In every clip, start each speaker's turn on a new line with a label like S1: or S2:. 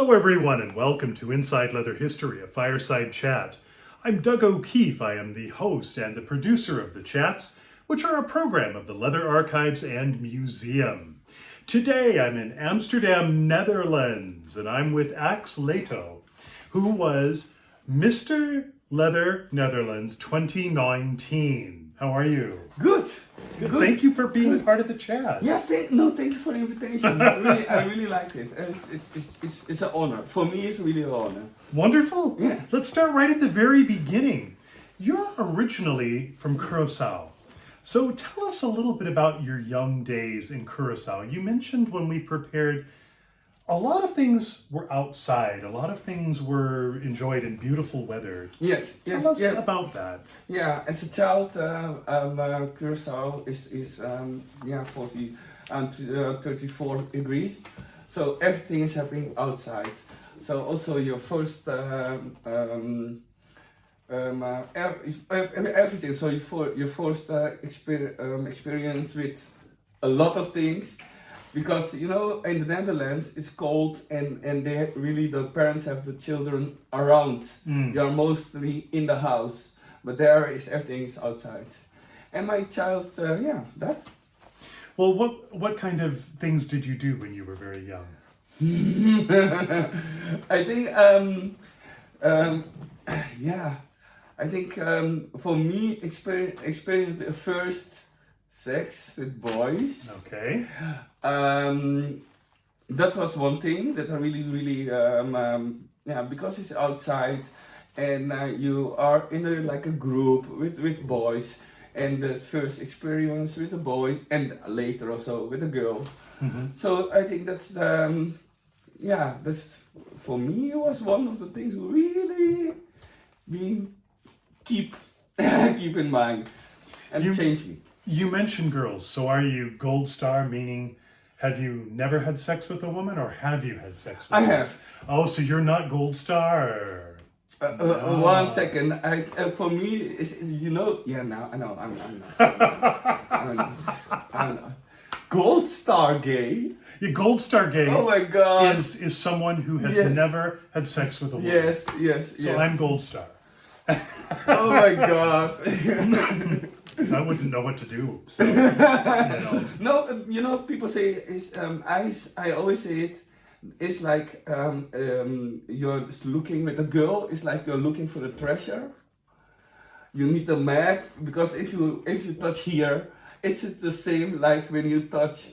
S1: Hello everyone and welcome to Inside Leather History, a Fireside Chat. I'm Doug O'Keefe. I am the host and the producer of the chats, which are a program of the Leather Archives and Museum. Today I'm in Amsterdam, Netherlands, and I'm with Axe Leito, who was Mr. Leather Netherlands 2019. How are you?
S2: Good.
S1: Thank you for being part of the chat.
S2: Yeah, thank you for the invitation. I really like it. It's an honor. For me, it's really an honor.
S1: Wonderful.
S2: Yeah.
S1: Let's start right at the very beginning. You're originally from Curacao. So tell us a little bit about your young days in Curacao. You mentioned when we prepared, a lot of things were outside. A lot of things were enjoyed in beautiful weather.
S2: Yes.
S1: Tell us about that.
S2: Yeah, as a child, Curacao is 40 and 34 degrees. So everything is happening outside. So also your first everything. So your first experience with a lot of things. Because in the Netherlands it's cold and the parents have the children around. You are mostly in the house, but there is everything is outside. And my child, that.
S1: Well, what kind of things did you do when you were very young?
S2: I think for me experience the first sex with boys.
S1: Okay.
S2: That was one thing that I really because it's outside and you are in a group with boys, and the first experience with a boy and later also with a girl. Mm-hmm. So I think that's for me it was one of the things really keep in mind and change me.
S1: You mentioned girls, so are you gold star, meaning have you never had sex with a woman, or have you had sex with a woman?
S2: I have.
S1: Oh, so you're not gold star?
S2: No. 1 second. For me, now I know I'm not. I'm not. Gold star gay?
S1: Yeah, gold star gay.
S2: Oh my God.
S1: Is someone who has never had sex with a woman.
S2: Yes.
S1: So I'm gold star.
S2: Oh my God.
S1: I wouldn't know what to do. So,
S2: No, people say I always say it. It's like you're looking with a girl. It's like you're looking for the treasure. You need a map, because if you touch here, it's the same like when you touch.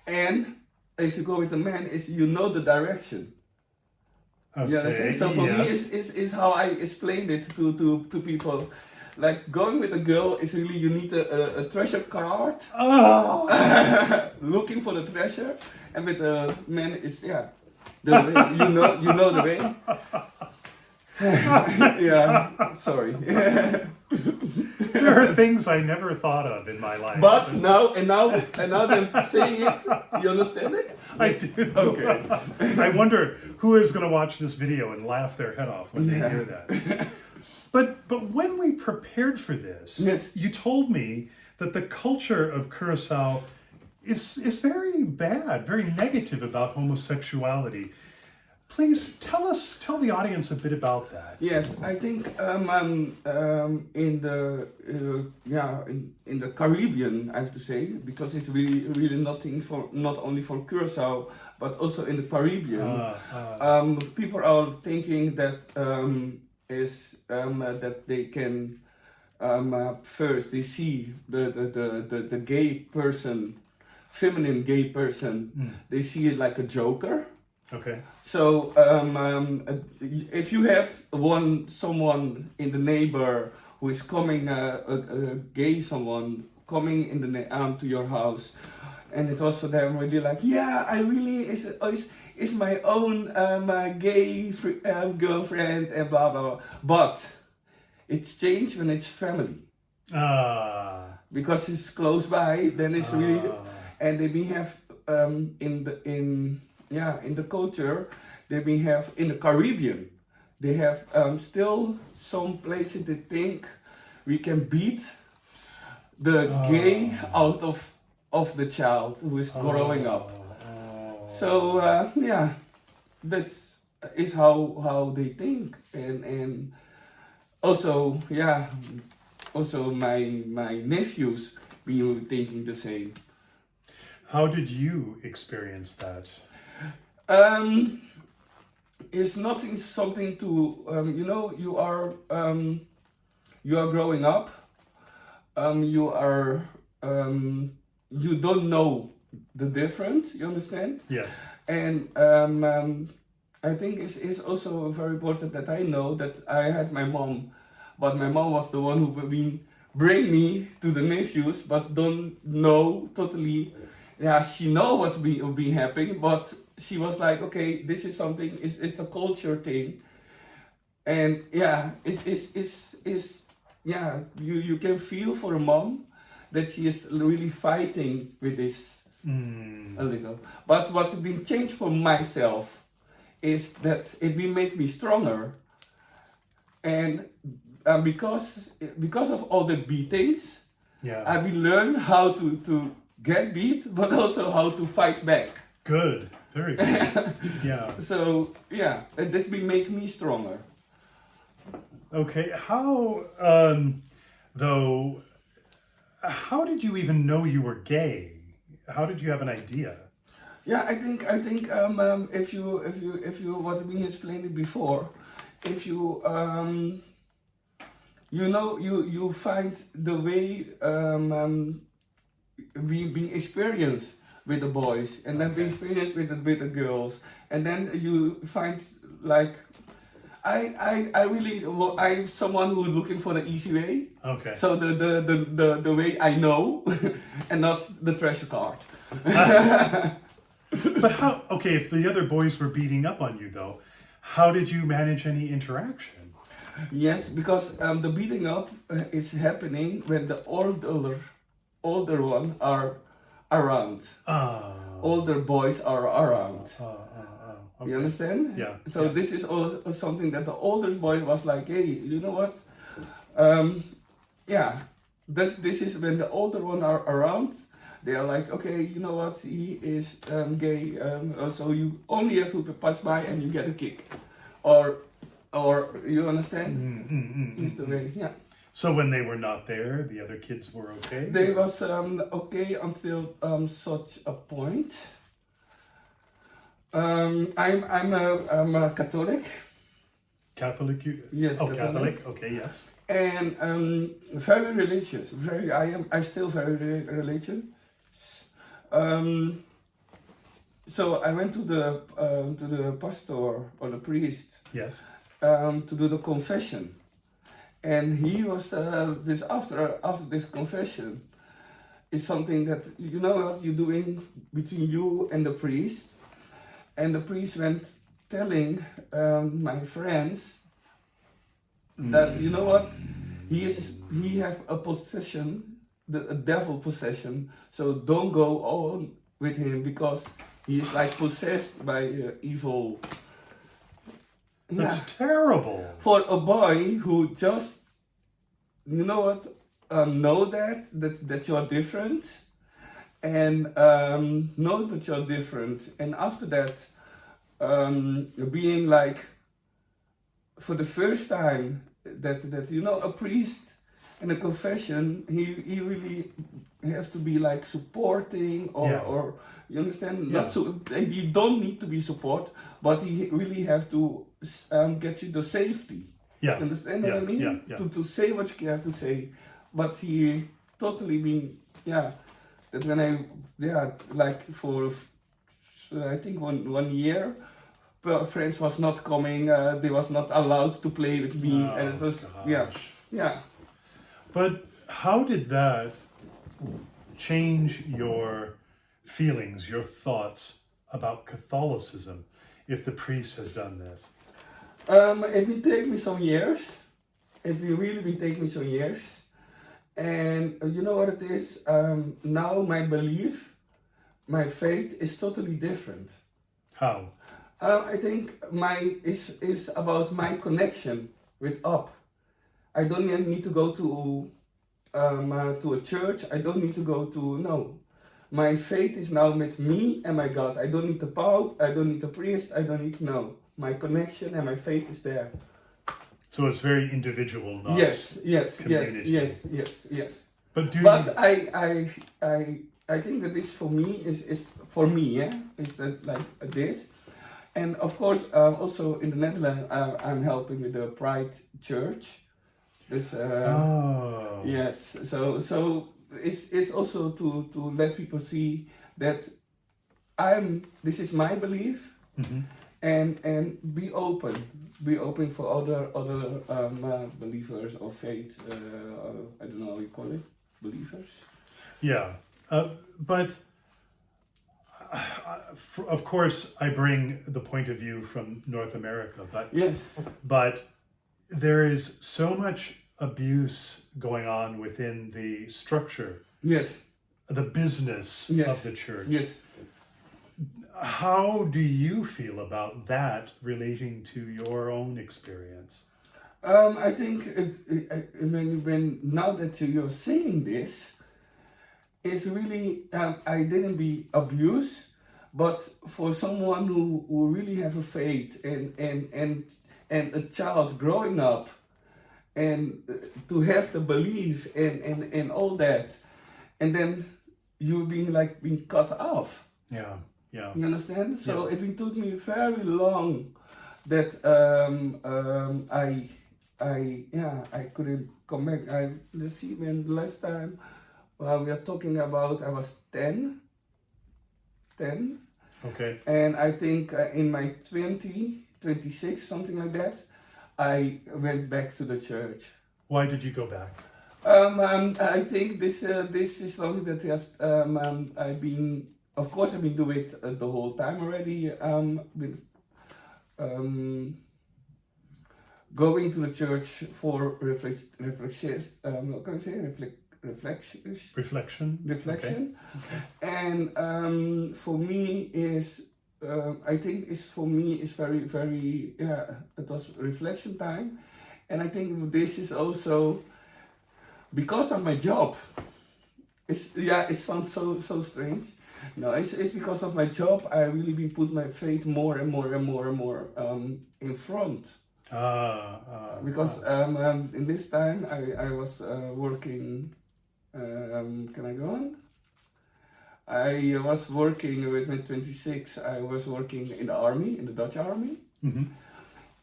S2: And if you go with a man, you know the direction.
S1: okay,
S2: You understand? So for me, is how I explained it to people. Like going with a girl is really, you need a treasure card.
S1: Oh.
S2: Looking for the treasure, and with a man is the way, you know the way. Yeah, sorry.
S1: There are things I never thought of in my life.
S2: But now them saying it, you understand it?
S1: I do.
S2: Okay.
S1: I wonder who is going to watch this video and laugh their head off when they hear that. But when we prepared for this, you told me that the culture of Curacao is very bad, very negative about homosexuality. Please tell the audience a bit about that.
S2: Yes, I think in the Caribbean, I have to say, because it's really not only for Curacao, but also in the Caribbean. People are thinking that that they can first they see the gay person, feminine gay person, they see it like a joker.
S1: Okay.
S2: So if you have someone in the neighbor who is coming, a gay someone coming in to your house, and it was for them really like, I really is my own gay girlfriend and blah blah blah. But it's changed when it's family. Because it's close by, then it's really, and they may have in the culture, they may have in the Caribbean, they have still some places they think we can beat the gay out of the child who is growing up. So is how they think, and also also my nephews being thinking the same.
S1: How did you experience that?
S2: Um, it's not something to you are growing up. You are you don't know the difference. You understand?
S1: Yes.
S2: And I think it's also very important that I know that I had my mom, but my mom was the one who bring me to the nephews, but don't know totally. Yeah, she know what's being happening, but she was like, okay, this is something. It's a culture thing, and yeah, it's yeah. You can feel for a mom that she is really fighting with this a little. But what has been changed for myself is that it will make me stronger, and because of all the beatings,
S1: Yeah.
S2: I will learn how to get beat, but also how to fight back.
S1: Good. Very good. Yeah.
S2: So yeah, and this will make me stronger.
S1: Okay. How though? How did you even know you were gay? How did you have an idea?
S2: Yeah, I think if you what we explained it before, if you you find the way we being experienced with the boys, and then we experience with the girls, and then you find like I really I'm someone who's looking for the easy way.
S1: Okay.
S2: So the way I know, and not the treasure card.
S1: But how? Okay, if the other boys were beating up on you, though, how did you manage any interaction?
S2: Yes, because the beating up is happening when the older one are around. Older boys are around.
S1: Okay.
S2: You understand?
S1: Yeah.
S2: So
S1: yeah.
S2: this is also something that the older boy was like, hey, you know what? Yeah, this is when the older one are around. They are like, okay, you know what? He is gay. So you only have to pass by and you get a kick, or you understand? Is the way, yeah.
S1: So when they were not there, the other kids were okay?
S2: They was okay until such a point. I'm a Catholic.
S1: Catholic?
S2: Yes.
S1: Oh, Catholic. Okay, yes.
S2: And very religious. I'm still very religious. So I went to the pastor or the priest.
S1: Yes.
S2: To do the confession, and he was this after this confession is something that you know what you're doing between you and the priest, and the priest went telling my friends that you know what he have a possession, a devil possession, so don't go on with him because he is like possessed by evil.
S1: That's terrible.
S2: For a boy who just, you know what, know that you are different, and know that you're different, and after that, being like, for the first time, that you know, a priest in a confession, he really has to be like supporting or you understand?
S1: Yeah.
S2: Not so you don't need to be support, but he really have to get you the safety.
S1: Yeah.
S2: You understand what I mean?
S1: Yeah.
S2: To say what you have to say, but he totally mean that when I like for I think one year. Friends was not coming. They was not allowed to play with me, and it was yeah.
S1: But how did that change your feelings, your thoughts about Catholicism, if the priest has done this?
S2: It will take me some years. It will really take me some years, and you know what it is. Now my belief, my faith is totally different.
S1: How?
S2: I think is about my connection with up. I don't need to go to a church. I don't need to go to no. My faith is now with me and my God. I don't need the Pope. I don't need the priest. I don't need to know. my connection and my faith is there.
S1: So it's very individual, not
S2: Yes,
S1: community.
S2: yes.
S1: But
S2: But I think that this for me is for me, yeah, is that like this. And of course, also in the Netherlands, I'm helping with the Pride Church. This, yes. So it's also to let people see that This is my belief, and be open for other believers or faith. I don't know how you call it, believers.
S1: Yeah, but of course I bring the point of view from North America, but
S2: Yes.
S1: but there is so much abuse going on within the structure,
S2: Yes.
S1: the business
S2: Yes.
S1: of the church.
S2: Yes.
S1: How do you feel about that relating to your own experience?
S2: I think when now that you're saying this, it's really I didn't be abused, but for someone who really have a faith and a child growing up and to have the belief and all that, and then you being cut off.
S1: Yeah, yeah.
S2: You understand? So
S1: Yeah.
S2: it took me very long that I couldn't come back. Let's see, when last time we are talking about, I was 10,
S1: Okay.
S2: and I think in my 26, something like that, I went back to the church.
S1: Why did you go back?
S2: I think this is something that I've been doing it the whole time already. With going to the church for reflections. What can I say? Reflection.
S1: Okay.
S2: And for me is I think is very very it was reflection time, and I think this is also because of my job. It sounds so strange. No, it's because of my job. I really been put my faith more and more in front. Because in this time I was working. Can I go on? I was working with my 26. I was working in the army, in the Dutch army,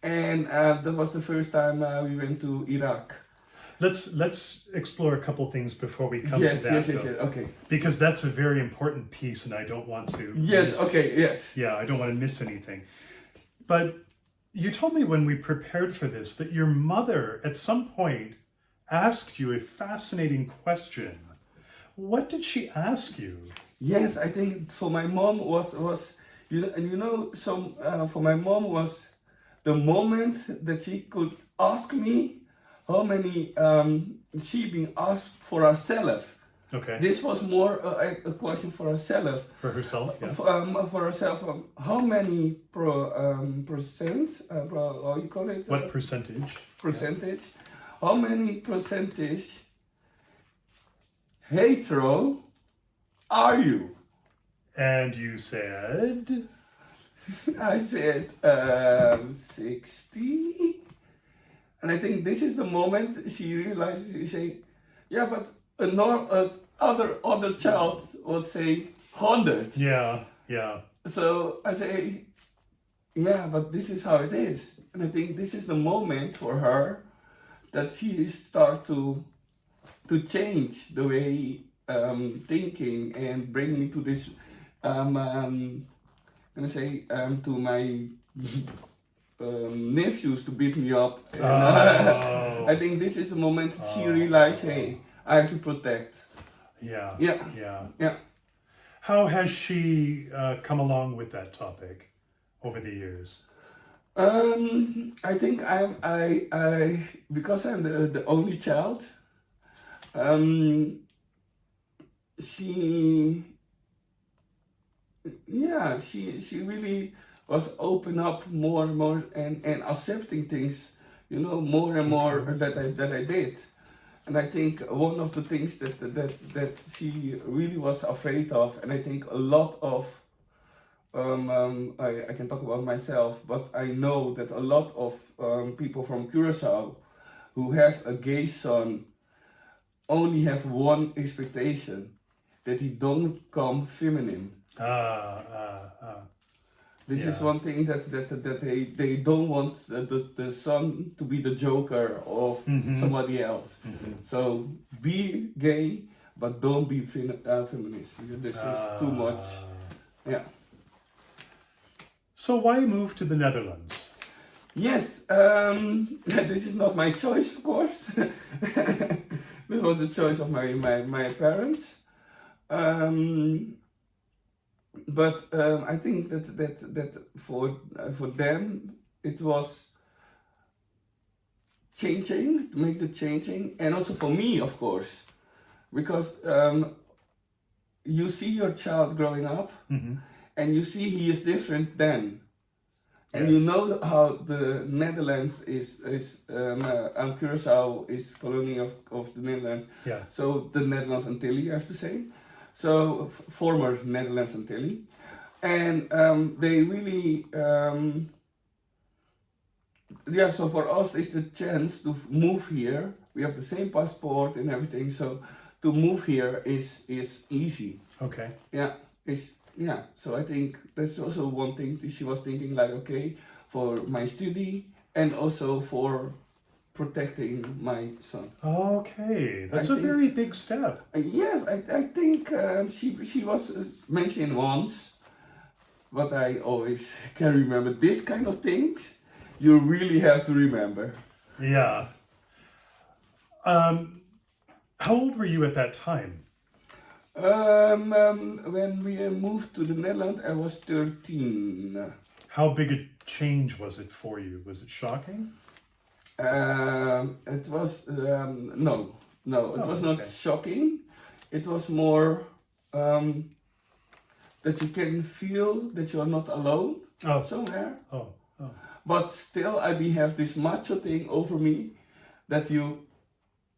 S2: and that was the first time we went to Iraq.
S1: Let's explore a couple things before we come
S2: Yes,
S1: to that.
S2: yes, okay.
S1: Because that's a very important piece, and I don't want to.
S2: Yes, okay, yes.
S1: Yeah, I don't want to miss anything. But you told me when we prepared for this that your mother, at some point, asked you a fascinating question. What did she ask you?
S2: Yes, I think for my mom was for my mom was the moment that she could ask me how many she been asked for herself.
S1: Okay.
S2: This was more a question for herself.
S1: For herself, yeah.
S2: For herself, how many percent? How you call it?
S1: What percentage?
S2: Percentage. Yeah. How many percentage hetero are you?
S1: And you said?
S2: I said 60. And I think this is the moment she realizes, you say, yeah, but other child will say 100.
S1: Yeah, yeah.
S2: So I say, yeah, but this is how it is. And I think this is the moment for her that she start to change the way thinking and bring me to this, to my nephews to beat me up. And, I think this is the moment she realized, hey, I have to protect.
S1: Yeah.
S2: Yeah.
S1: Yeah.
S2: Yeah.
S1: How has she come along with that topic over the years?
S2: I think I because I'm the only child. She really was open up more and more and accepting things, more and more that I did. And I think one of the things that she really was afraid of, and I think a lot of I can talk about myself, but I know that a lot of people from Curacao who have a gay son only have one expectation, that he don't come feminine. This is
S1: Yeah.
S2: one thing that they don't want the son to be the joker of somebody else. So be gay, but don't be feminist. This is too much. Yeah.
S1: So why move to the Netherlands?
S2: Yes, this is not my choice, of course. This was the choice of my parents. But I think that for them it was changing, to make the changing, and also for me, of course, because you see your child growing up, and you see he is different then. And
S1: Yes.
S2: you know how the Netherlands is Curacao is colony of the Netherlands.
S1: Yeah.
S2: So the Netherlands Antilles, I have to say. So former Netherlands Antilles. And they really, so for us it's the chance to move here. We have the same passport and everything, so to move here is easy.
S1: Okay.
S2: Yeah, so I think that's also one thing that she was thinking, like, okay, for my study and also for protecting my son.
S1: Okay, that's
S2: I
S1: a
S2: think-
S1: very big step.
S2: Yes, I think she was mentioned once, but I always can remember this kind of things. You really have to remember.
S1: Yeah. How old were you at that time?
S2: When we moved to the Netherlands, I was 13.
S1: How big a change was it for you? Was it shocking?
S2: It was no, it was not
S1: okay.
S2: shocking. It was more that you can feel that you are not alone somewhere.
S1: Oh.
S2: But still, I have this macho thing over me that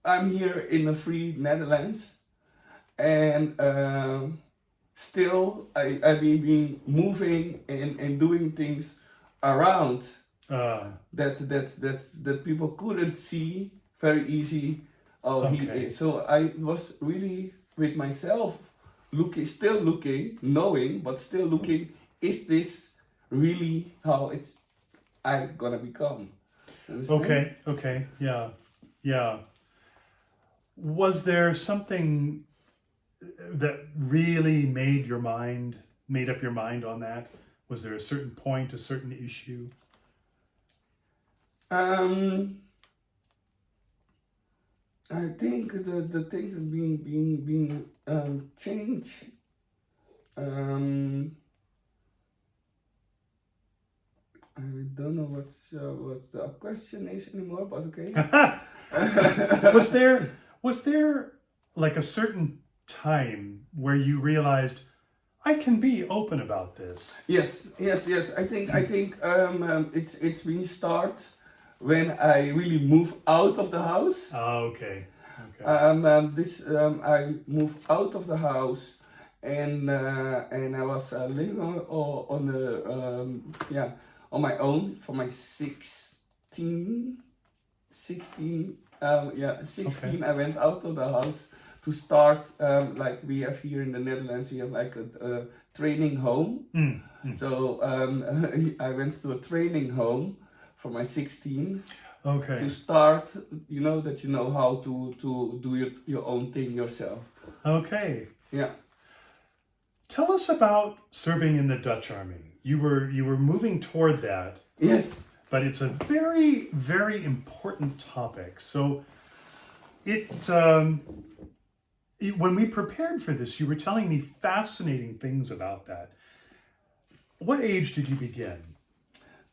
S2: I'm here in a free Netherlands, and still I've been moving and doing things around that people couldn't see very easy. He is. So I was really with myself still looking, knowing, but still looking, is this really how I'm gonna become? Understand?
S1: Okay, yeah. Was there something that really made up your mind on that? Was there a certain point, a certain issue?
S2: I think the things have been changed. I don't know what the question is anymore, but okay.
S1: Was there like a certain time where you realized I can be open about this?
S2: Yes. I think it's been start when I really move out of the house.
S1: Okay.
S2: I moved out of the house, and I was living on my own for my 16. 16.
S1: Okay.
S2: I went out of the house to start, like we have here in the Netherlands, we have like a training home. So I went to a training home for my 16.
S1: Okay.
S2: To start, that you know how to do your own thing yourself.
S1: Okay.
S2: Yeah.
S1: Tell us about serving in the Dutch Army. You were moving toward that.
S2: Yes.
S1: But it's a very, very important topic. So when we prepared for this, you were telling me fascinating things about that. What age did you begin?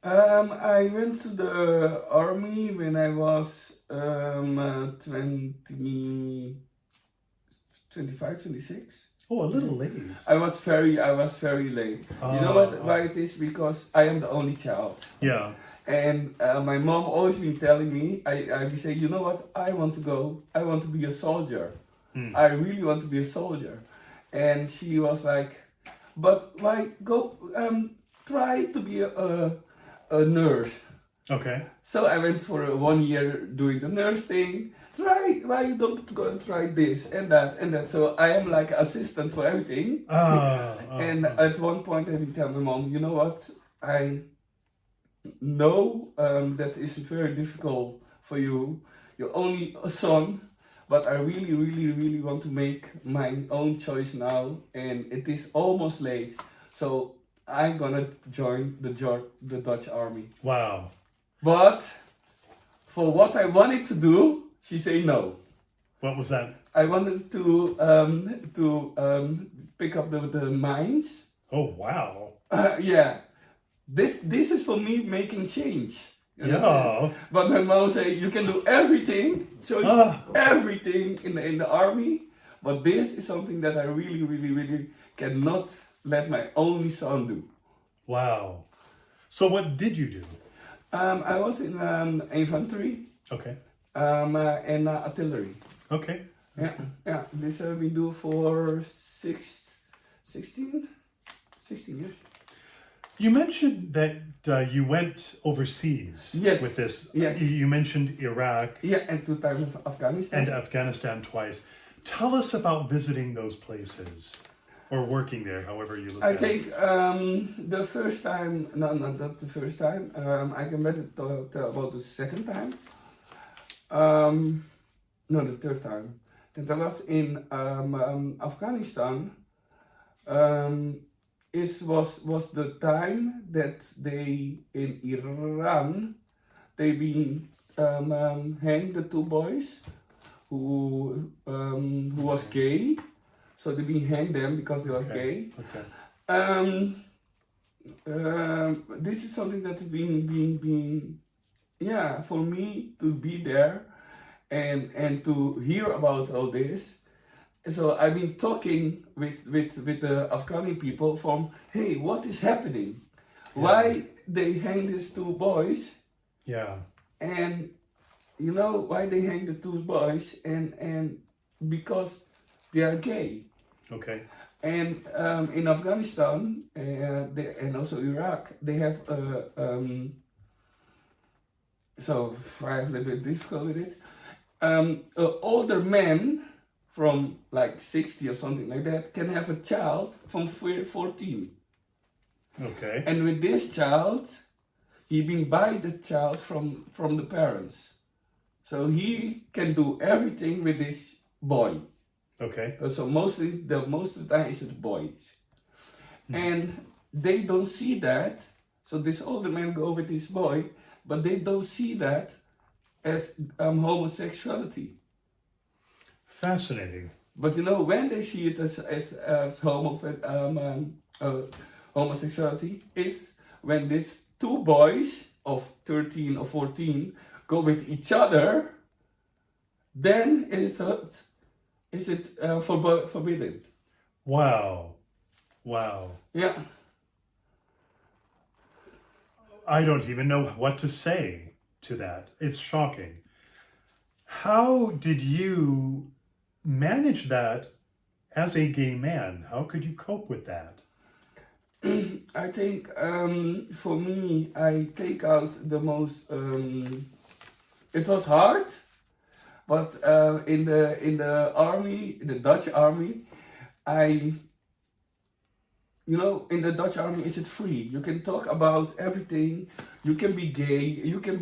S2: I went to the army when I was 25, 26.
S1: Oh, a little late.
S2: I was very late. You know why it is? Because I am the only child.
S1: Yeah.
S2: And my mom always been telling me, I would say, you know what, I want to be a soldier. I really want to be a soldier. And she was like, but why go try to be a nurse?
S1: Okay.
S2: So I went for 1 year doing the nurse thing. Why you don't go and try this and that and that? So I am like assistant for everything. And at one point I did tell my mom, you know what? I know that is very difficult for you. You're only a son, but I really, really, really want to make my own choice now, and it is almost late. So I'm gonna join the Dutch army.
S1: Wow.
S2: But for what I wanted to do, she said no.
S1: What was that?
S2: I wanted to pick up the mines.
S1: Oh, wow.
S2: Yeah, this is for me making change. You understand?
S1: Yeah.
S2: But my mom said you can do everything, so everything in the army. But this is something that I really, really, really cannot let my only son do.
S1: Wow. So what did you do?
S2: I was in infantry.
S1: Okay.
S2: And artillery.
S1: Okay.
S2: Yeah. This we do for 16 years.
S1: You mentioned that you went overseas
S2: Yes.
S1: with this.
S2: Yeah.
S1: You mentioned Iraq
S2: Yeah, and 2 times Afghanistan.
S1: and Afghanistan twice. Tell us about visiting those places or working there, however you look
S2: I
S1: at it.
S2: think the first time, no, not the first time. I can better tell about the second time. No, the third time. That I was in Afghanistan. Was the time that they in Iran they been hanged the 2 boys who was gay. So they been hanged them because they were gay.
S1: Okay.
S2: This is something that has been for me to be there and to hear about all this. So I've been talking with the Afghani people from, hey, what is happening?
S1: Yeah.
S2: Why they hang these 2 boys?
S1: Yeah.
S2: And you know why they hang the 2 boys? And because they are gay.
S1: Okay.
S2: And in Afghanistan and also Iraq, they have so I have a little bit difficult with it. Older men from like 60 or something like that can have a child from 14.
S1: Okay.
S2: And with this child, he been buy the child from the parents. So he can do everything with this boy.
S1: Okay.
S2: So most of the time it's the boys. And they don't see that. So this older man go with this boy, but they don't see that as homosexuality.
S1: Fascinating.
S2: But you know, when they see it as homosexuality is when these 2 boys of 13 or 14 go with each other, then is it forbidden?
S1: Wow. Wow.
S2: Yeah.
S1: I don't even know what to say to that. It's shocking. How did you manage that as a gay man? How could you cope with that?
S2: I think for me, I take out the most. It was hard, but in the army, in the Dutch army, in the Dutch army, is it free? You can talk about everything. You can be gay. You can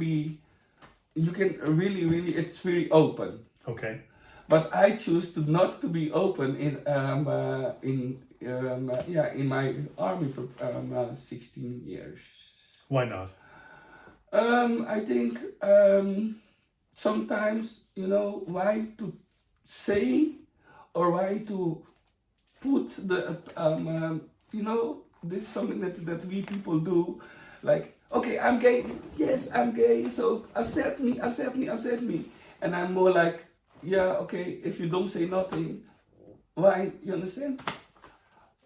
S2: really, really. It's very open.
S1: Okay.
S2: But I choose not to be open in my army for 16 years.
S1: Why not?
S2: I think sometimes, why to say or why to put the, this is something that we people do, like, okay, I'm gay, yes, I'm gay, so accept me. And I'm more like, yeah, okay, if you don't say nothing, why, you understand?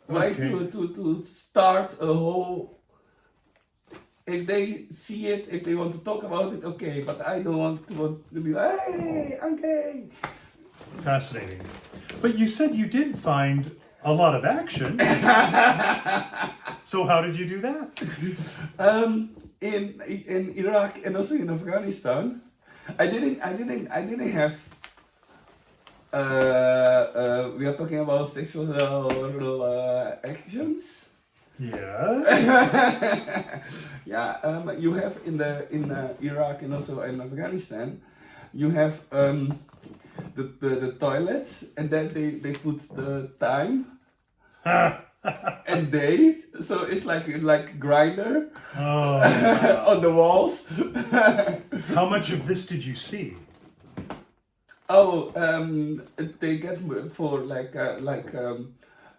S2: Why to start a whole, if they see it, if they want to talk about it, okay, but I don't want to be like, hey, I'm gay.
S1: Fascinating. But you said you did find A lot of action. So how did you do that?
S2: In Iraq and also in Afghanistan, I didn't have. We are talking about sexual actions.
S1: Yeah.
S2: Yeah. You have in Iraq and also in Afghanistan, you have the toilets, and then they put the time and date, so it's like grinder on the walls.
S1: How much of this did you see?
S2: Oh, they get for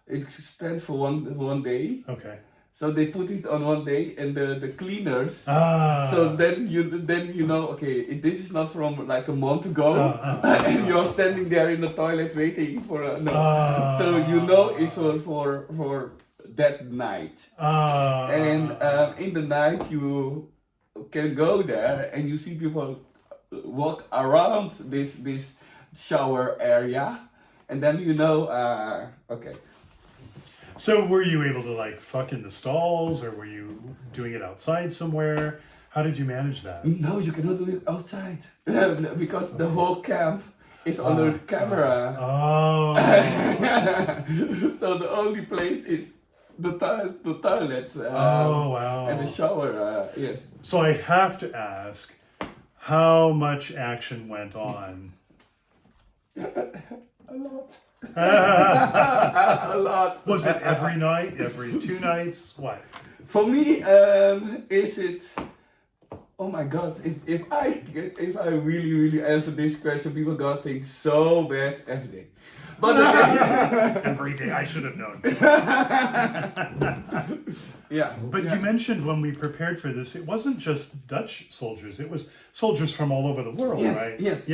S2: it stands for one day.
S1: Okay.
S2: So they put it on one day, and the cleaners.
S1: Ah.
S2: So then you know, okay, this is not from like a month ago, and you're standing there in the toilet waiting for no. So you know it's for that night. And in the night you can go there and you see people walk around this shower area, and then you know, okay.
S1: So were you able to like fuck in the stalls, or were you doing it outside somewhere? How did you manage that?
S2: No, you cannot do it outside because the whole camp is under camera. So the only place is the toilets.
S1: Wow.
S2: And the shower. Yes.
S1: So I have to ask, how much action went on?
S2: A lot. A lot.
S1: Was it every night? Every 2 nights? What?
S2: For me, is it? Oh my God! If I really answer this question, people gonna think so bad every day. But
S1: every day, I should have known.
S2: Yeah.
S1: But you mentioned when we prepared for this, it wasn't just Dutch soldiers; it was soldiers from all over the world,
S2: yes,
S1: right?
S2: Yes.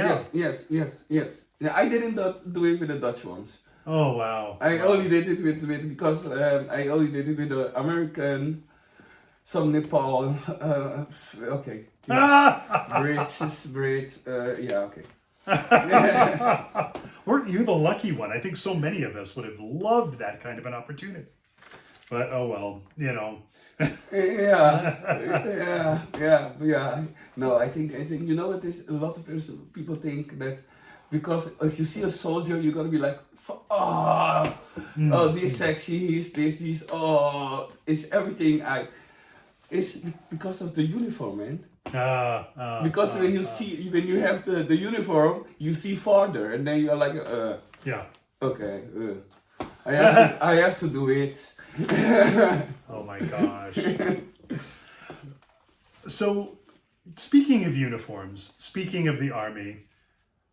S2: Yeah, I didn't do it with the Dutch ones.
S1: Oh wow!
S2: I only did it with because I only did it with the American, some Nepal. Okay. Yeah. Brits. Yeah. Okay.
S1: Weren't you the lucky one? I think so many of us would have loved that kind of an opportunity. But oh well, you know.
S2: Yeah. No, I think you know what is a lot of people think that because if you see a soldier, you're gonna be like, oh, this sexy, he's this, it's everything. It's because of the uniform, man. Because when you have the uniform, you see farther, and then you're like,
S1: yeah,
S2: okay, I have to do it.
S1: Oh my gosh. So, speaking of uniforms, speaking of the army,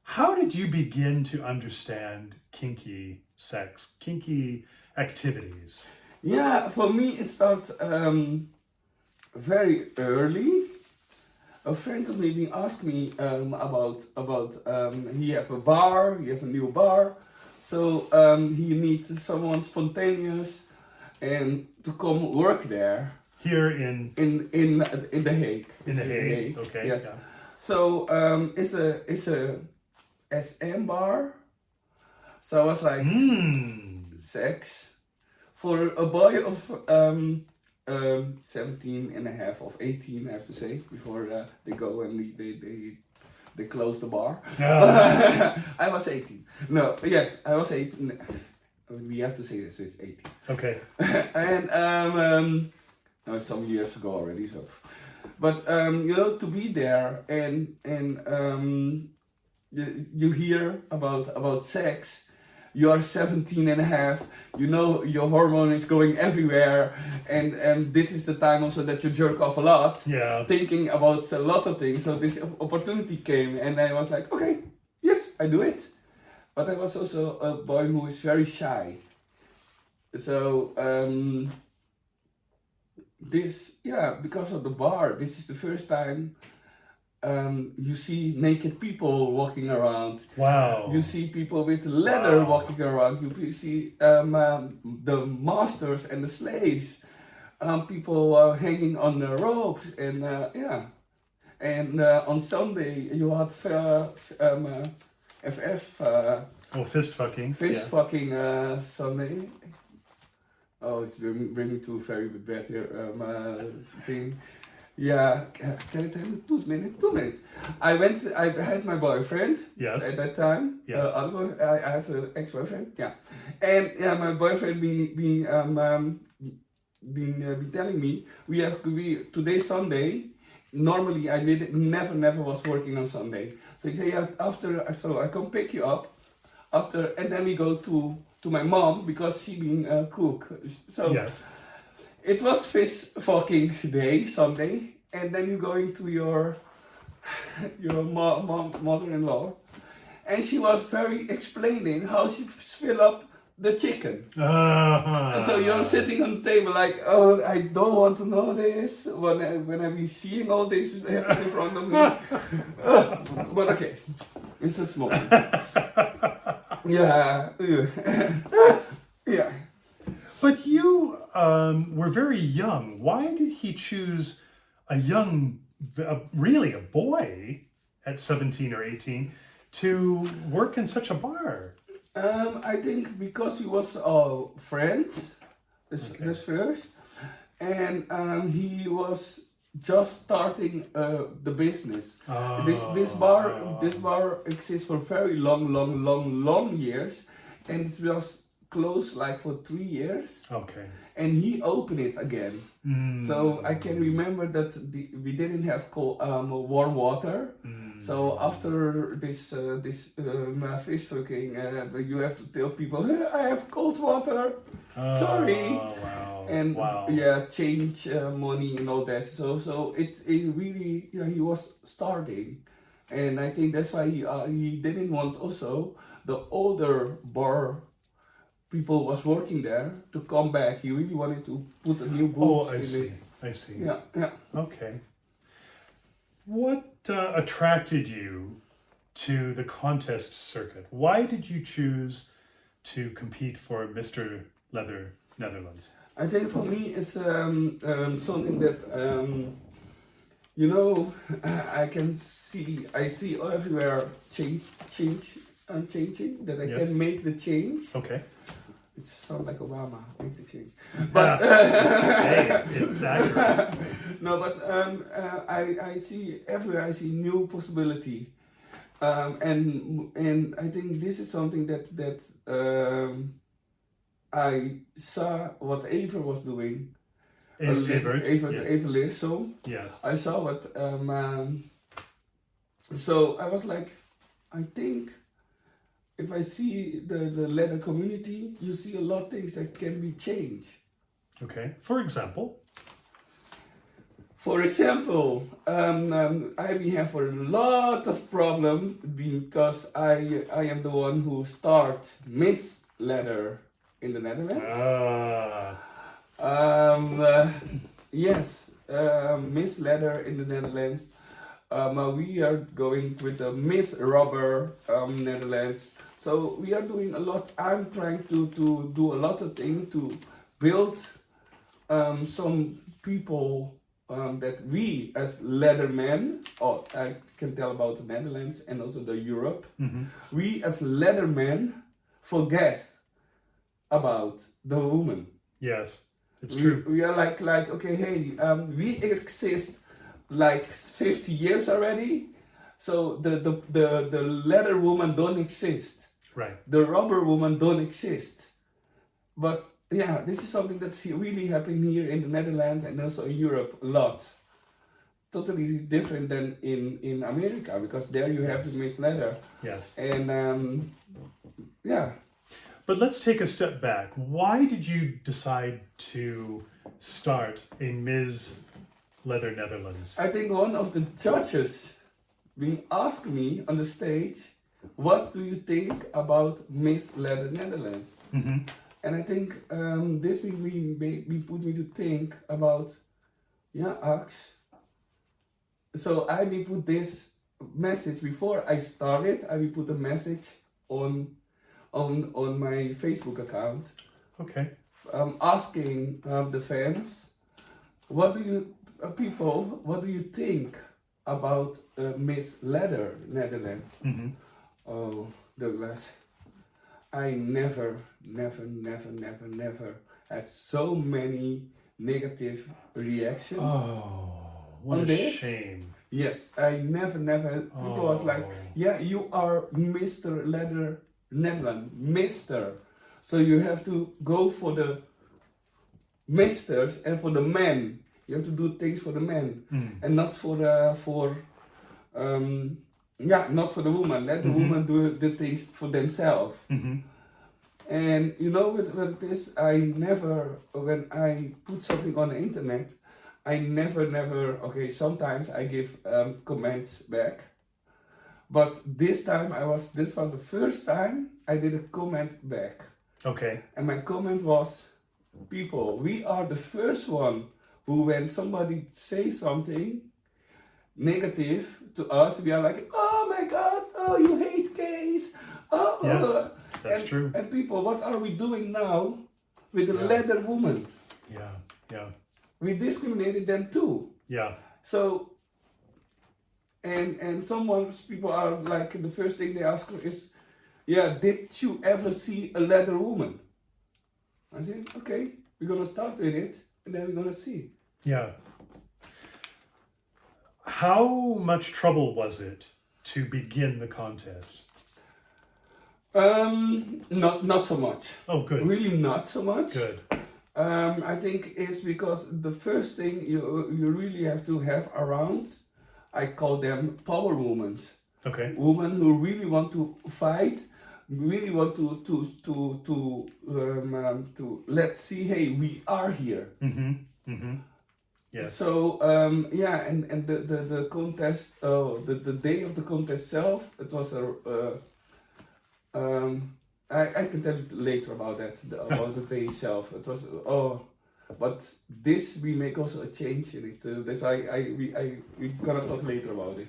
S1: how did you begin to understand kinky sex, kinky activities?
S2: Yeah, for me it starts very early. A friend of mine asked me about he have a new bar, so he needs someone spontaneous and to come work there.
S1: Here in
S2: The Hague.
S1: In The Hague. Okay.
S2: Yes.
S1: Yeah.
S2: So it's a SM bar. So I was like, sex for a boy of 17 and a half, of 18, I have to say, before they go and they close the bar. I was 18. No, yes, I was 18. We have to say this, it's 18.
S1: Okay.
S2: And no, some years ago already, so. But to be there and you hear about sex. You are 17 and a half, you know your hormone is going everywhere, and this is the time also that you jerk off a lot, thinking about a lot of things. So this opportunity came, and I was like, okay, yes, I do it. But I was also a boy who is very shy. So because of the bar, this is the first time you see naked people walking around.
S1: Wow.
S2: You see people with leather walking around. You see the masters and the slaves. People hanging on the ropes. And And on Sunday you had FF.
S1: Fist fucking.
S2: Fist fucking Sunday. Oh, it's bring me to a very bad here thing. Yeah, can I tell you 2 minutes? 2 minutes. I had my boyfriend.
S1: Yes.
S2: At that time.
S1: Yes.
S2: I have an ex-boyfriend. Yeah, and yeah, my boyfriend been telling me we today's Sunday. Normally I never was working on Sunday. So he said, yeah, so I come pick you up after, and then we go to my mom because she been cook. So
S1: Yes.
S2: it was fish fucking day, Sunday, and then you going to your mother-in-law, and she was very explaining how she fill up the chicken. So you're sitting on the table like, oh, I don't want to know this when I be seeing all this happen in front of me. But okay, it's a small. Yeah. Yeah.
S1: But you were very young. Why did he choose really a boy at 17 or 18 to work in such a bar?
S2: I think because we was friends, this first, and he was just starting the business. This bar exists for very long years, and it was closed like for 3 years.
S1: Okay.
S2: And he opened it again. So I can remember that we didn't have warm water. So after this fish fucking, you have to tell people, hey, I have cold water. Sorry.
S1: Wow.
S2: And yeah, change money and all that. So it really, yeah, he was starting, and I think that's why he didn't want also the older bar people was working there to come back. He really wanted to put a new booth in it.
S1: I see.
S2: Yeah.
S1: Okay. What attracted you to the contest circuit? Why did you choose to compete for Mr. Leather Netherlands?
S2: I think for me it's something that I see everywhere changing, that I
S1: Yes.
S2: can make the change.
S1: Okay.
S2: It sounds like Obama, make the change. But
S1: hey, exactly.
S2: no, but I see everywhere. I see new possibility, and I think this is something that I saw what Eva was doing. Eva Lissel.
S1: Yes.
S2: I saw what. So I was like, I think. If I see the leather community, you see a lot of things that can be changed.
S1: Okay. For example?
S2: For example, I have a lot of problem because I am the one who start Miss Leather in the Netherlands. Yes, Miss Leather in the Netherlands. We are going with the Miss Rubber Netherlands. So we are doing a lot. I'm trying to do a lot of things to build some people that we as leathermen, or I can tell about the Netherlands and also the Europe, we as leathermen forget about the woman.
S1: Yes, it's true.
S2: We are like okay, hey, we exist like 50 years already, so the leather woman don't exist.
S1: Right.
S2: The rubber woman don't exist. But yeah, this is something that's really happening here in the Netherlands and also in Europe a lot. Totally different than in America, because there you have the Miss Leather.
S1: Yes.
S2: And yeah.
S1: But let's take a step back. Why did you decide to start a Ms. Leather Netherlands?
S2: I think one of the judges being asked me on the stage, what do you think about Miss Leather Netherlands? And I think this put me to think about, Axe. So I will put this message before I started. I will put a message on my Facebook account.
S1: Okay.
S2: Asking the fans, what do you think about Miss Leather Netherlands? Oh, Douglas, I never had so many negative reactions
S1: Oh, what
S2: on
S1: a
S2: this.
S1: shame.
S2: Yes, I never people was like, yeah, you are Mr. Leather Netherlands, Mr. So you have to go for the misters and for the men. You have to do things for the men and not for not for the woman. Let the woman do the things for themselves. And you know what it is? I never, when I put something on the internet, I never, okay, sometimes I give comments back. But this was the first time I did a comment back.
S1: Okay.
S2: And my comment was, people, we are the first one who, when somebody says something negative to us, we are like, oh my God, oh, you hate gays. Oh,
S1: Yes, that's true.
S2: And people, what are we doing now with the leather woman?
S1: Yeah.
S2: We discriminated them too.
S1: Yeah.
S2: So, and people are like, the first thing they ask is, yeah, did you ever see a leather woman? I said, okay, we're gonna start with it, and then we're gonna see.
S1: Yeah. How much trouble was it to begin the contest?
S2: Not so much.
S1: Oh, good.
S2: Really, not so much.
S1: Good.
S2: I think it's because the first thing you really have to have around, I call them power women.
S1: Okay.
S2: Women who really want to fight, really want to let's see, hey, we are here.
S1: Yes.
S2: So and the contest, the day of the contest itself, it was I can tell you later about that, about the day itself. It was but this we make also a change in it. That's why we gonna talk later about it.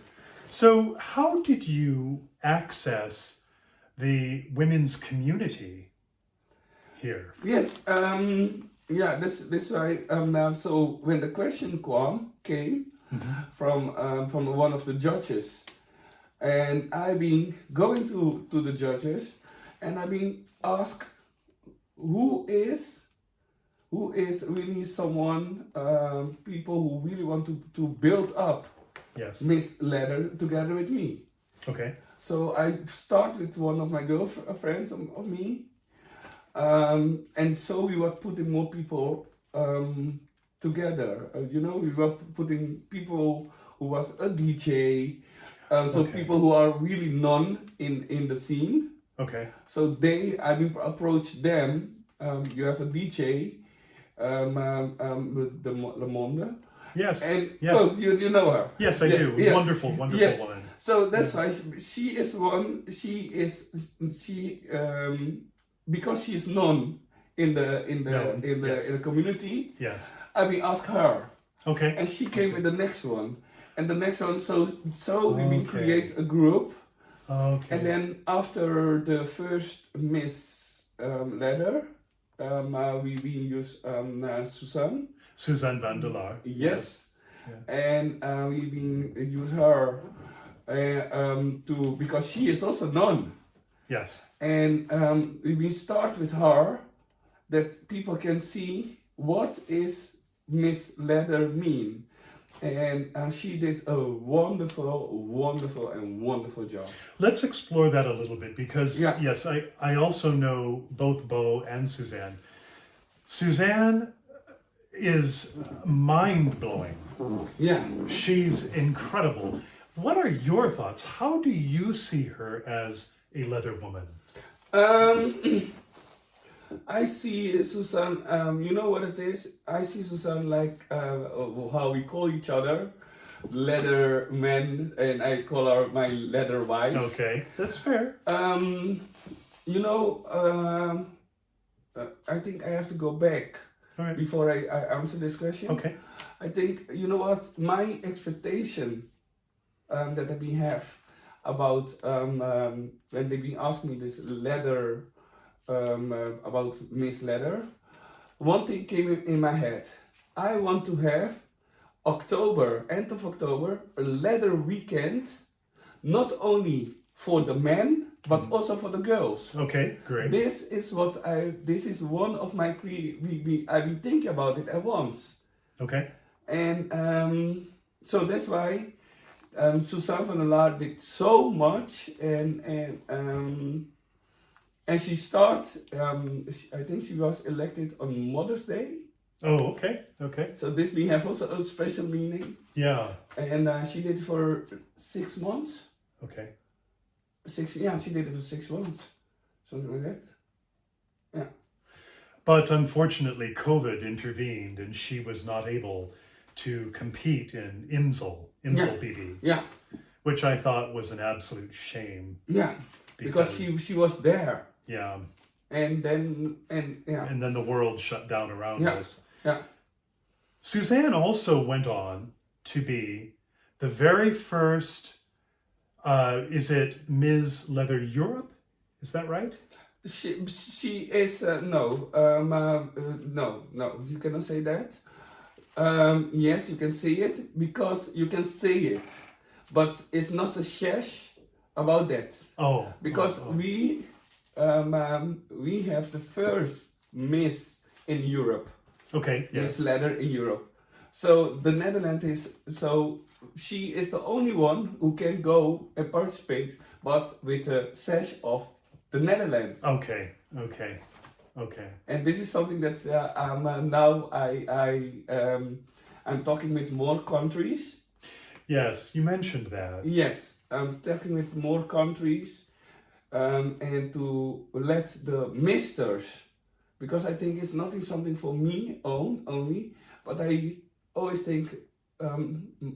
S1: So how did you access the women's community here?
S2: Yes, this why now. So when the question came from one of the judges, and I've been going to the judges, and I've been asked who is really someone, people who really want to build up Miss Leather together with me.
S1: Okay.
S2: So I start with one of my girlfriends of me, and so we were putting more people together. We were putting people who was a DJ, people who are really known in the scene.
S1: Okay.
S2: So I approached them. You have a DJ, with the Le Monde.
S1: Yes.
S2: And
S1: yes.
S2: Oh, you know her.
S1: Yes, I do.
S2: Yes.
S1: Wonderful
S2: Yes.
S1: woman.
S2: So that's why she is one. Because she is known in the community.
S1: Yes.
S2: We asked her.
S1: Okay.
S2: And she came with the next one, and the next one. So we create a group.
S1: Okay.
S2: And then after the first Miss Leather, we use
S1: Suzanne van der Laar.
S2: Yes. Yeah. And we use her because she is also known.
S1: Yes.
S2: And we start with her, that people can see what is Miss Leather mean. And she did a wonderful job.
S1: Let's explore that a little bit because, yes, I also know both Bo and Suzanne. Suzanne is mind-blowing.
S2: Yeah.
S1: She's incredible. What are your thoughts? How do you see her as a leather woman?
S2: I see Suzanne, you know what it is? I see Suzanne like how we call each other, leather men, and I call her my leather wife.
S1: Okay, that's fair.
S2: I think I have to go back before I answer this question.
S1: Okay.
S2: I think, you know what, my expectation that we have about when they've been asking me this leather, about Miss Leather, one thing came in my head. I want to have end of October, a leather weekend, not only for the men, but also for the girls.
S1: Okay, great.
S2: This is one of my I've been thinking about it at once.
S1: Okay.
S2: And so that's why Suzanne van der Laar did so much, and she started. I think she was elected on Mother's Day.
S1: Oh, okay, okay.
S2: So this may have also a special meaning.
S1: Yeah.
S2: And she did it for 6 months.
S1: Okay.
S2: She did it for 6 months, something like that. Yeah.
S1: But unfortunately, COVID intervened, and she was not able to compete in IMSL BB.
S2: Yeah.
S1: Which I thought was an absolute shame.
S2: Yeah. Because she was there.
S1: Yeah.
S2: And then
S1: the world shut down around us.
S2: Yeah.
S1: Suzanne also went on to be the very first, is it Ms. Leather Europe? Is that right?
S2: She is, no, you cannot say that. Yes, you can say it, because you can say it, but it's not a sash about that.
S1: Oh.
S2: Because we have the first Miss in Europe.
S1: Okay, yes.
S2: Miss Leather in Europe. So the Netherlands she is the only one who can go and participate, but with a sash of the Netherlands.
S1: Okay.
S2: And this is something that now I'm talking with more countries.
S1: Yes, you mentioned that.
S2: Yes, I'm talking with more countries, and to let the misters, because I think it's not something for me only, but I always think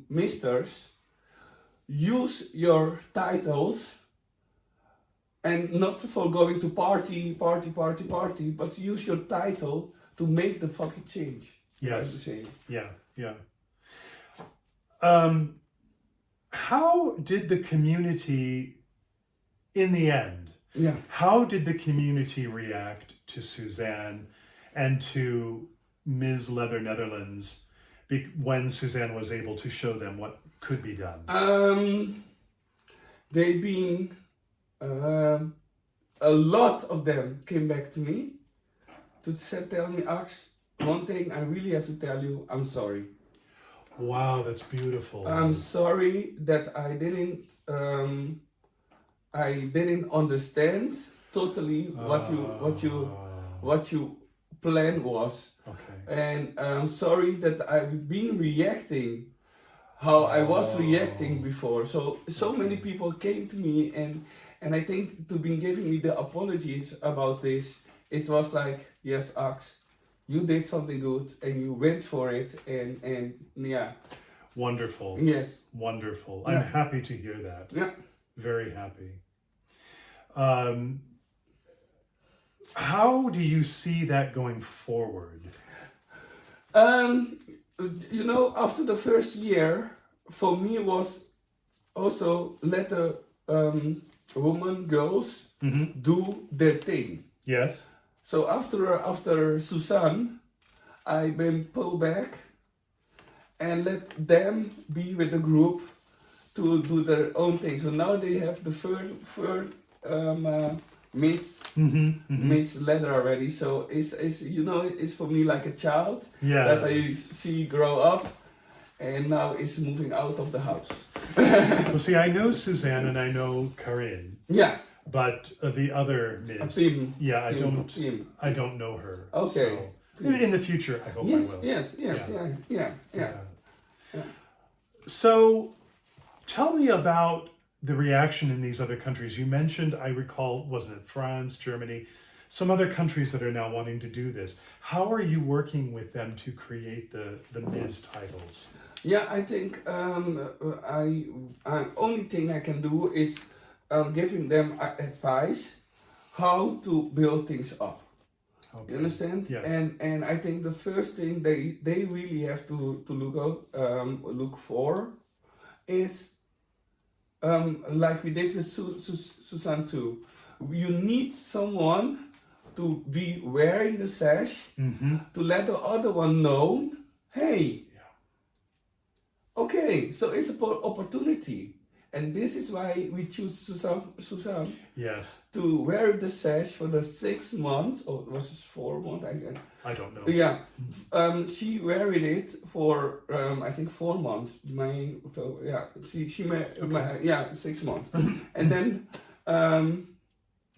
S2: misters, use your titles, and not for going to party, but use your title to make the fucking change.
S1: Yes. Yeah. How did the community, in the end, how did the community react to Suzanne and to Ms. Leather Netherlands when Suzanne was able to show them what could be done?
S2: They've been, a lot of them came back to me to tell me, Axe, one thing I really have to tell you, I'm sorry.
S1: Wow, that's beautiful.
S2: I'm sorry that I didn't understand totally what you plan was.
S1: Okay.
S2: And I'm sorry that I've been reacting how I was reacting before. So many people came to me, and I think to be giving me the apologies about this, it was like, yes, Axe, you did something good and you went for it, and yeah.
S1: Wonderful.
S2: Yes.
S1: Wonderful.
S2: Yeah.
S1: I'm happy to hear that.
S2: Yeah.
S1: Very happy. How do you see that going forward?
S2: After the first year, for me was also let the women, girls do their thing.
S1: Yes.
S2: So after Suzanne, I've been pulled back and let them be with the group to do their own thing. So now they have the third Miss Leather already. So it's for me like a child that I see grow up, and now is moving out of the house.
S1: Well, see, I know Suzanne and I know Karin.
S2: Yeah.
S1: But the other Miss,
S2: Pim.
S1: yeah,
S2: Pim.
S1: I don't know her.
S2: Okay.
S1: So in the future, I hope I will.
S2: Yes. Yeah.
S1: So, tell me about the reaction in these other countries. You mentioned, I recall, wasn't it France, Germany, some other countries that are now wanting to do this. How are you working with them to create the Ms. titles?
S2: Yeah, I think only thing I can do is giving them advice how to build things up. Okay. You understand?
S1: Yes.
S2: And I think the first thing they really have to look for is like we did with Suzanne too. You need someone to be wearing the sash to let the other one know, hey, okay, so it's an opportunity. And this is why we choose Suzanne
S1: Yes.
S2: to wear the sash for the 6 months, or was it 4 months?
S1: I don't know.
S2: Yeah, she wearied it for I think 4 months. May October, yeah. Yeah, 6 months, and then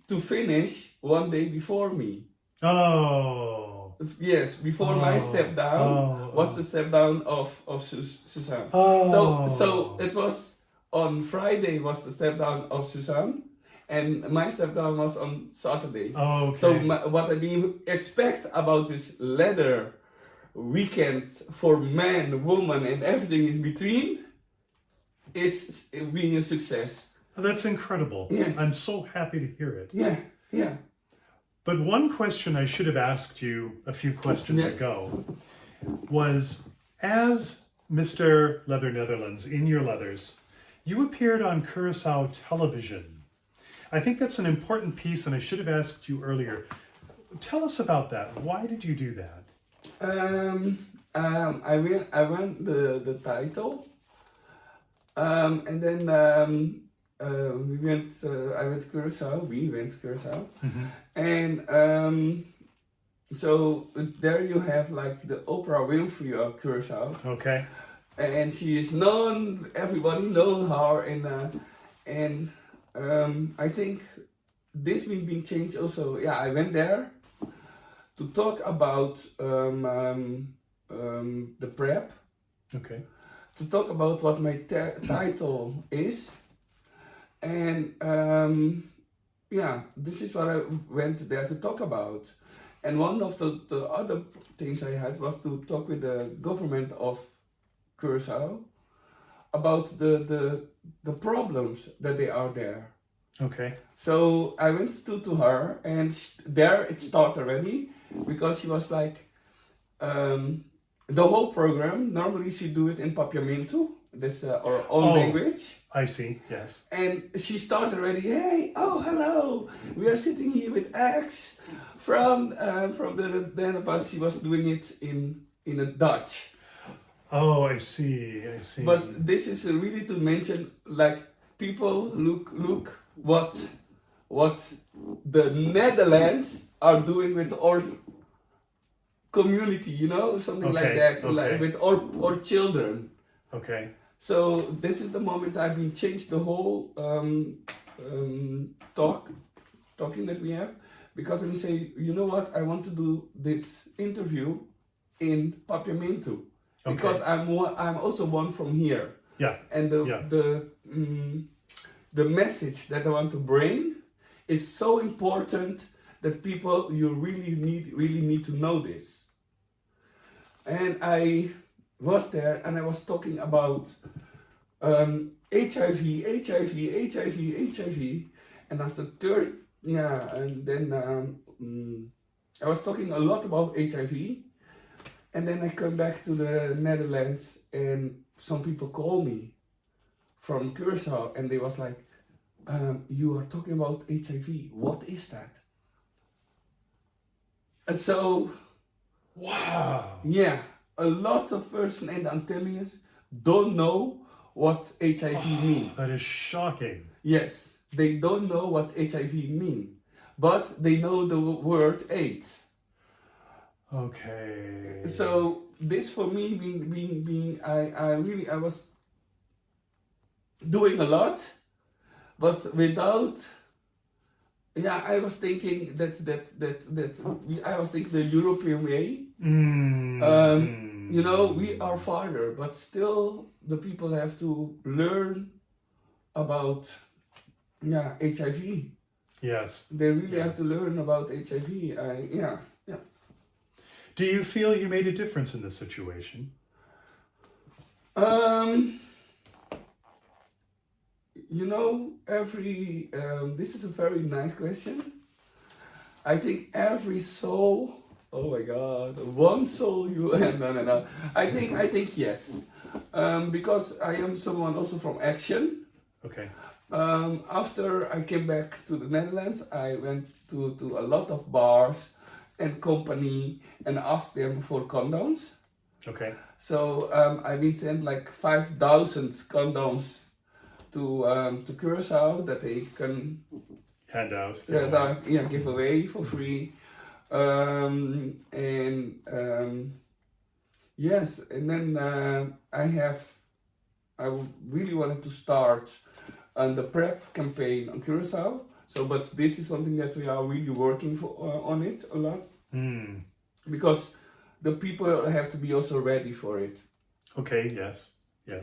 S2: to finish one day before me.
S1: Oh.
S2: Yes, before my step down was the step down of Suzanne.
S1: Oh.
S2: So it was on Friday was the step down of Suzanne, and my step down was on Saturday.
S1: Oh, okay.
S2: So what I mean expect about this leather weekend for man, woman, and everything in between is being a success.
S1: That's incredible.
S2: Yes.
S1: I'm so happy to hear it.
S2: Yeah, yeah.
S1: But one question I should have asked you a few questions ago was, as Mr. Leather Netherlands in your leathers, you appeared on Curacao television. I think that's an important piece, and I should have asked you earlier. Tell us about that. Why did you do that?
S2: I won the title, and then we went. I went to Curacao. We went to Curacao, and so there you have like the Oprah Winfrey of Curacao.
S1: Okay.
S2: And she is known. Everybody knows her, and I think this being changed also. Yeah, I went there to talk about the prep.
S1: Okay.
S2: To talk about what my title is, and yeah, this is what I went there to talk about. And one of the other things I had was to talk with the government of Curacao about the problems that they are there.
S1: Okay.
S2: So I went to her, and there it started already, because she was like, the whole program, normally she do it in Papiamento, this our own language.
S1: I see, yes.
S2: And she started already, hey, oh, hello, we are sitting here with Axe from then, but she was doing it in a Dutch.
S1: Oh, I see.
S2: But this is really to mention, like, people look what the Netherlands are doing with our community, you know, something like that, like with our children.
S1: Okay.
S2: So this is the moment I've been changed the whole talking that we have, because I say, you know what, I want to do this interview in Papiamento. Because I'm also one from here.
S1: Yeah.
S2: And the message that I want to bring is so important that people, you really need to know this. And I was there and I was talking about HIV, and after and then I was talking a lot about HIV. And then I come back to the Netherlands, and some people call me from Curacao, and they was like, you are talking about HIV, what is that? And so,
S1: wow.
S2: Yeah, a lot of person in the Antilles don't know what HIV means.
S1: That is shocking.
S2: Yes, they don't know what HIV means, but they know the word AIDS.
S1: Okay.
S2: So this for me being I was doing a lot, but without. Yeah, I was thinking I was thinking the European way. You know, we are farther, but still the people have to learn about HIV.
S1: Yes.
S2: They really have to learn about HIV.
S1: Do you feel you made a difference in this situation?
S2: You know, this is a very nice question. I think every soul, oh my God, one soul no. I think yes. Because I am someone also from action.
S1: Okay.
S2: After I came back to the Netherlands, I went to a lot of bars and company and asked them for condoms.
S1: Okay.
S2: So I've been sent like 5,000 condoms to Curacao that they can
S1: Hand out.
S2: give away for free. Yes, and then I really wanted to start the PrEP campaign on Curacao. So, but this is something that we are really working for on it a lot, because the people have to be also ready for it.
S1: Okay. Yes. Yes.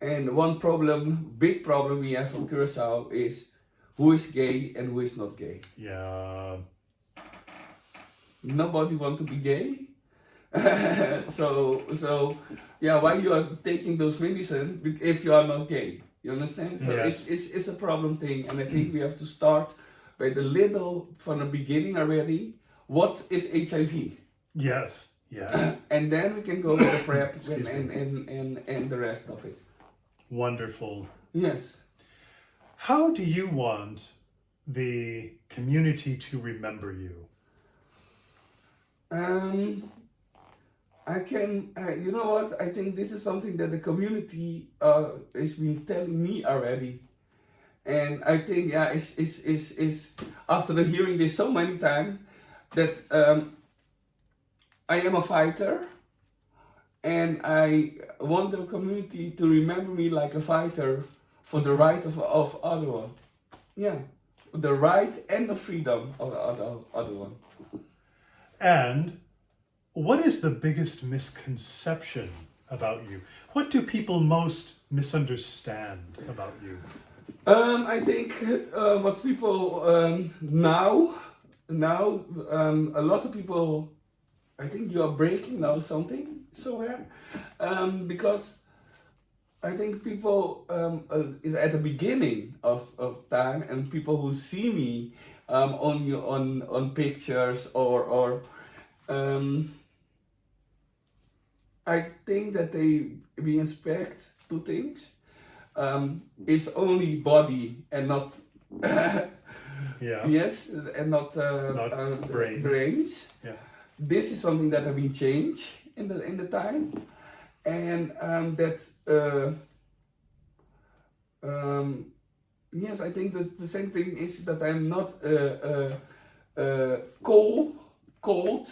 S2: And one problem, big problem we have on Curacao is who is gay and who is not gay.
S1: Yeah.
S2: Nobody want to be gay. so why you are taking those medicine if you are not gay? You understand? So
S1: Yes.
S2: it's a problem thing, and I think we have to start by the little from the beginning already. What is HIV?
S1: Yes. Yes.
S2: And then we can go with the PrEP
S1: Excuse
S2: and the rest of it.
S1: Wonderful.
S2: Yes.
S1: How do you want the community to remember you?
S2: I can, you know what? I think this is something that the community has been telling me already, and I think is after hearing this so many times that I am a fighter, and I want the community to remember me like a fighter for the right of other one. Yeah, the right and the freedom of the other one.
S1: And what is the biggest misconception about you? What do people most misunderstand about you?
S2: I think what people now a lot of people, I think you are breaking now something somewhere, because I think people at the beginning of time, and people who see me on pictures or I think that we expect two things. Is only body and not
S1: Yeah.
S2: yes, and not brains.
S1: Yeah.
S2: This is something that have been changed in the time, and yes, I think that the same thing is that I'm not cold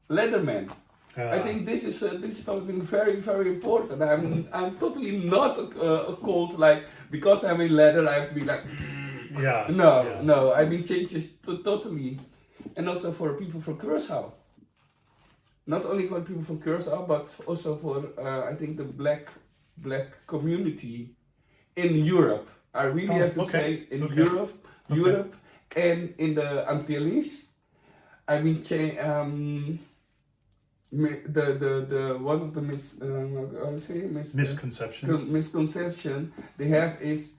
S2: Leatherman. I think this is something very, very important. I'm totally not a cold, like, because I'm in leather I have to be like no, I've been changed this totally, and also for people from Curacao. Not only for people from Curacao, but also for I think the black community in Europe. I really have to say in Europe and in the Antilles. I've been the one of the misconception they have is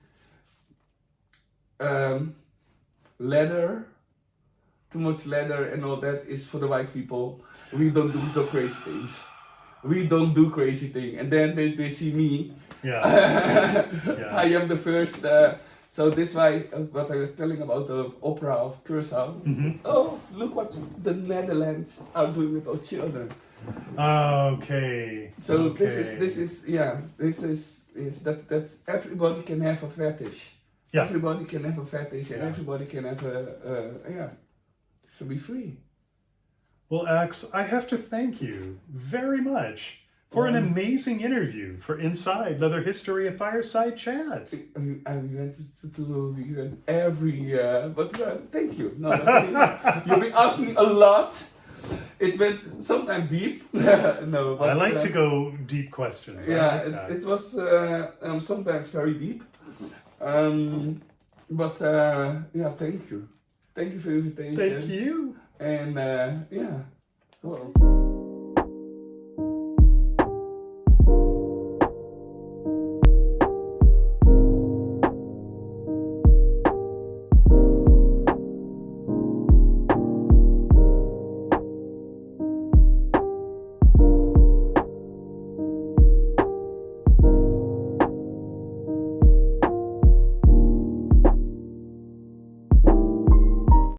S2: leather, too much leather and all that is for the white people. We don't do so crazy things. We don't do crazy things. And then they see me.
S1: Yeah.
S2: I am the first. So this why what I was telling about the opera of Curacao. Oh, look what the Netherlands are doing with our children.
S1: Okay.
S2: So this is that everybody can have a fetish.
S1: Yeah.
S2: Everybody can have a fetish, and everybody can have so be free.
S1: Well, Axe, I have to thank you very much for an amazing interview for Inside Leather History of Fireside Chat.
S2: I went to every, but thank you. No, you've been asking a lot. It went sometimes deep. No, but
S1: I like to go deep questions.
S2: Yeah, it was sometimes very deep. But yeah, thank you. Thank you for the invitation.
S1: Thank you.
S2: And yeah, well.